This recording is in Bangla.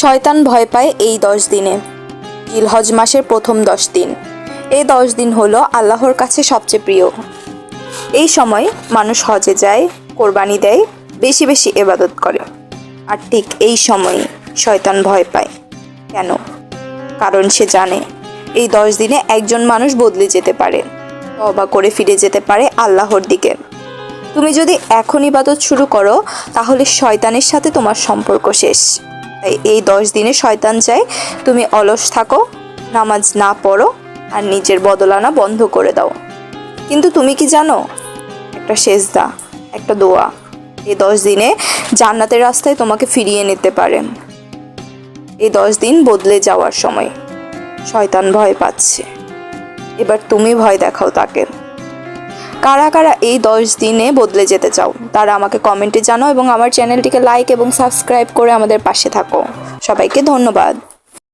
শয়তান ভয় পায় এই 10 দিনে। জিলহজ মাসের প্রথম 10 দিন। এই 10 দিন হলো আল্লাহর কাছে সবচেয়ে প্রিয়। এই সময় মানুষ হজে যায়, কোরবানি দেয়, বেশি বেশি ইবাদত করে। আর ঠিক এই সময় শয়তান ভয় পায়। কেন? কারণ সে জানে এই 10 দিনে একজন মানুষ বদলে যেতে পারে, তওবা করে ফিরে যেতে পারে আল্লাহর দিকে। তুমি যদি এখন ইবাদত শুরু করো তাহলে শয়তানের সাথে তোমার সম্পর্ক শেষ। তাই এই 10 দিনে শয়তান চায় তুমি অলস থাকো, নামাজ না পড়ো আর নিজের বদলানা বন্ধ করে দাও। কিন্তু তুমি কি জানো, একটা সেজদা, একটা দোয়া এই 10 দিনে জান্নাতের রাস্তায় তোমাকে ফিরিয়ে নিতে পারে। এই 10 দিন বদলে যাওয়ার সময়। শয়তান ভয় পাচ্ছে, এবার তুমি ভয় দেখাও তাকে। কারা কারা এই 10 দিনে বদলে যেতে চাও তারা আমাকে কমেন্টে জানাও এবং আমার চ্যানেলটিকে লাইক এবং সাবস্ক্রাইব করে আমাদের পাশে থাকো। সবাইকে ধন্যবাদ।